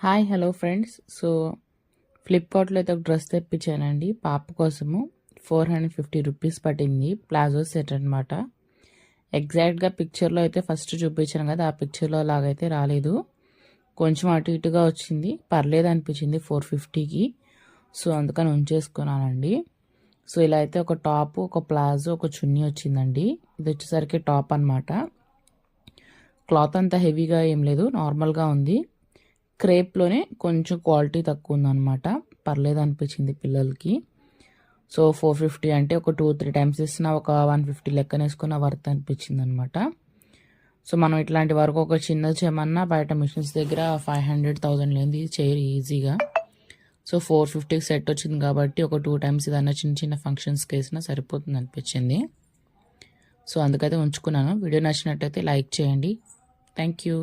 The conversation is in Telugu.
Hi hello friends. సో ఫ్లిప్కార్ట్లో అయితే ఒక డ్రెస్ తెప్పించానండి పాప కోసము. 450 రూపీస్ పట్టింది. ప్లాజో సెట్ అనమాట. ఎగ్జాక్ట్గా పిక్చర్లో అయితే ఫస్ట్ చూపించాను కదా, ఆ పిక్చర్లో లాగైతే రాలేదు, కొంచెం అటు ఇటుగా వచ్చింది. పర్లేదు అనిపించింది 450కి. సో అందుకని ఉంచేసుకున్నానండి. సో ఇలా అయితే ఒక టాప్, ఒక ప్లాజో, ఒక చున్నీ వచ్చిందండి. ఇది వచ్చేసరికి టాప్ అనమాట. క్లాత్ అంతా హెవీగా ఏం లేదు, నార్మల్గా ఉంది. క్రేప్లోనే కొంచెం క్వాలిటీ తక్కువ ఉందన్నమాట. పర్లేదు అనిపించింది పిల్లలకి. సో 450 అంటే ఒక 2-3 టైమ్స్ ఇస్తున్నా ఒక 150 లెక్కన వేసుకున్న వర్త్ అనిపించింది అనమాట. సో మనం ఇట్లాంటి వరకు ఒక చిన్నది చేయమన్నా బయట మిషన్స్ దగ్గర 500,000 లేనిది చేయరు ఈజీగా. సో 450కి సెట్ వచ్చింది కాబట్టి ఒక 2 టైమ్స్ ఏదన్నా చిన్న చిన్న ఫంక్షన్స్కి వేసినా సరిపోతుంది అనిపించింది. సో అందుకైతే ఉంచుకున్నాను. వీడియో నచ్చినట్టయితే లైక్ చేయండి. Thank you.